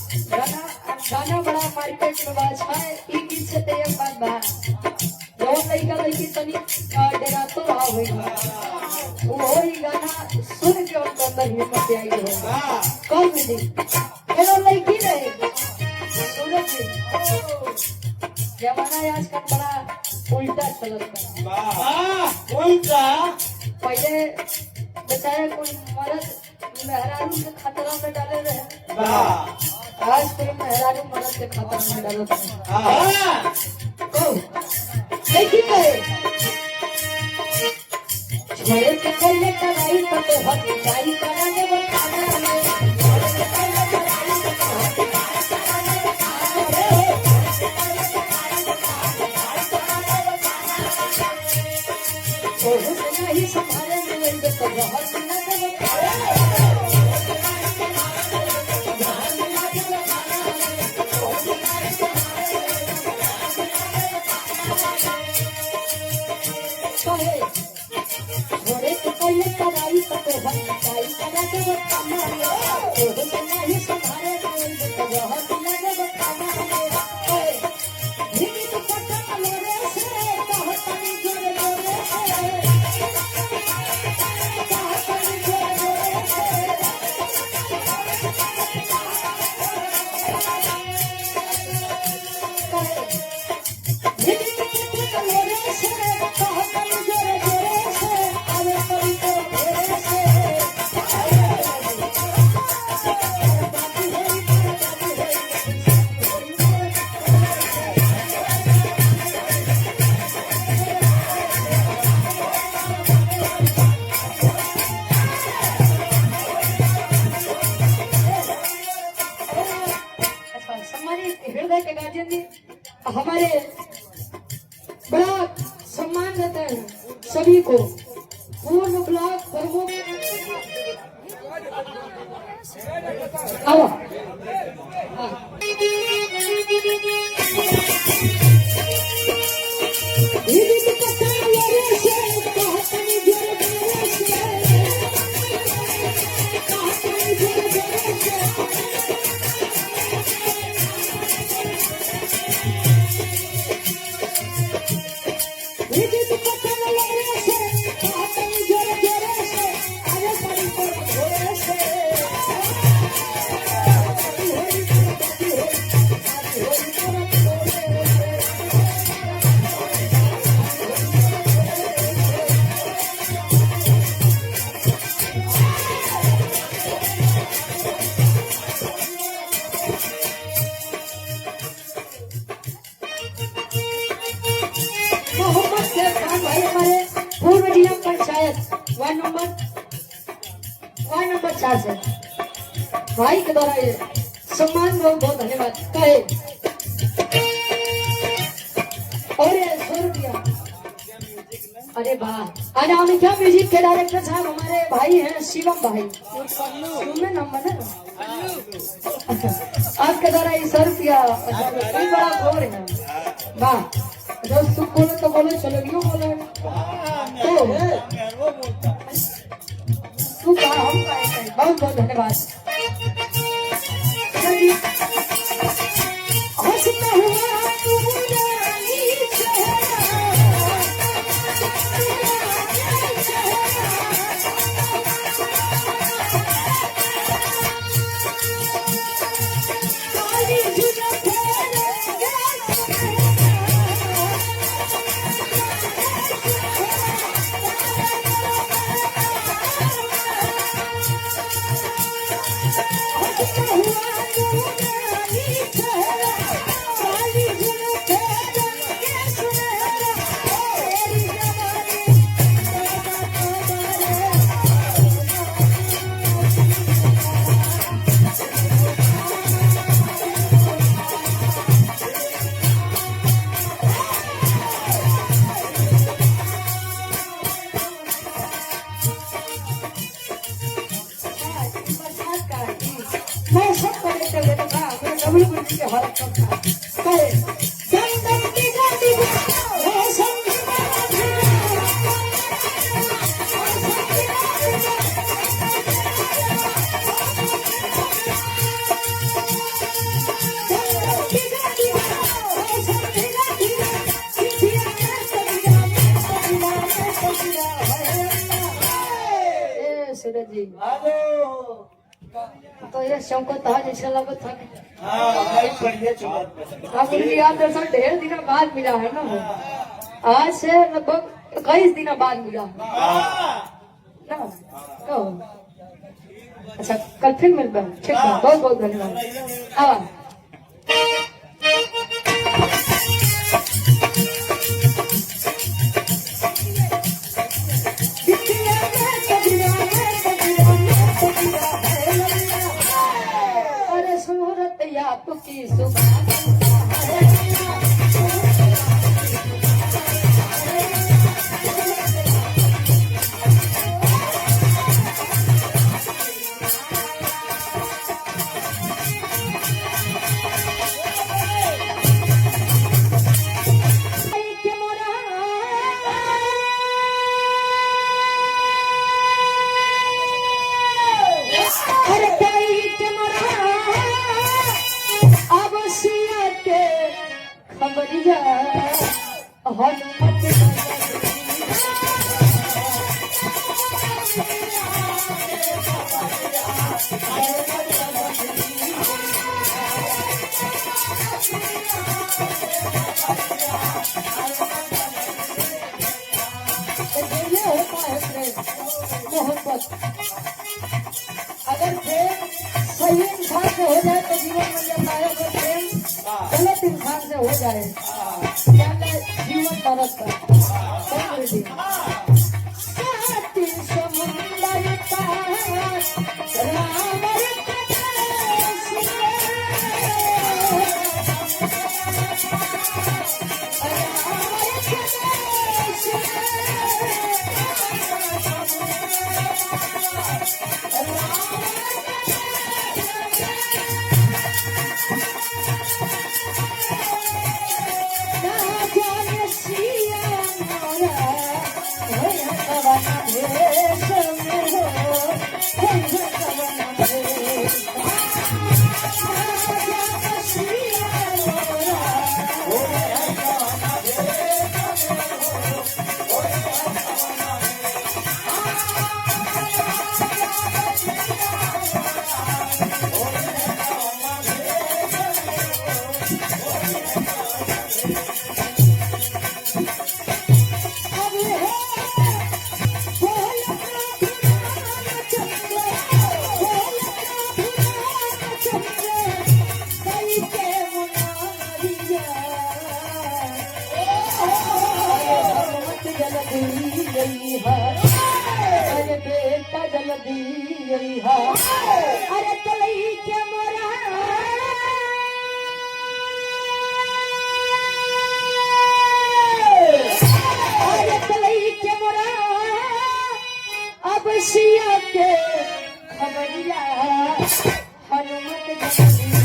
गाना बड़ा मार्केट में बात है ई गीत से ते एक बात बा जो लइका लइकी तनी डेरा तो आ होई वो होई गाना सुन के उनके अंदर हिम्मत आई हो कौन मिली एलो लइकी रहे सुनो जी जमाना आजकल बड़ा उल्टा चलता वाह उल्टा पहले बेचारे कोई मर्द मेहरारू के खतरा में डाले रहे वाह आज कोई मेहरारू मर्द के खतरा में डाले रहे हां तो देखी कहे छोड़े के कोई कराई तो हक जाई कराने वो खाना नहीं संभाले मिलेंगे तो बहुत न छोड़े तो कोई कराई तो बताई करा के वो खाना नहीं संभाले मिलेंगे तो बहुत न धीमी तो पता लोरे से बहुत नहीं जोरे जोरे हमारे बड़ा सम्मान देते हैं सभी को पूर्ण ब्लॉक प्रमुख आओ वार्ड नंबर 4 से भाई के द्वारा ये सम्मान बहुत बहुत धन्यवाद कहे और ये 100 रुपया अरे वाह आज हमें क्या म्यूजिक के डायरेक्टर साहब हमारे भाई हैं शिवम भाई शिवम नंबर है आपके द्वारा ये 100 रुपया कई बड़ा खोर है वाह दोस्त तुम बोलो तो बोलो चलो क्यों बोलो तो तू हम बहुत बहुत धन्यवाद बबलू गुरु के हालत करता करे दम की गाड़ी हो संगी सूरज जी हेलो तो ये शौकत आज ऐसा लगत था हाँ भाई बढ़िया चुका आप उनकी याद दर्शन ढेर दिनों बाद मिला है ना वो आज से लगभग 21 दिनों बाद मिला ना तो अच्छा कल फिर मिल पाए ठीक है बहुत बहुत धन्यवाद हाँ अरे सूरत आपकी सुबह खबरिया हनुमत मोहब्बत अगर प्रेम सही इंसान से हो जाए तो जीवन बन जाता है अगर प्रेम गलत इंसान से हो जाए क्या जीवन नरक का साथी समुंदर पार राम अरे बेटा जल्दी अरे तलई के मोरा अरे तलई के मोरा अब सिया के खबरिया हनुमत जल्दी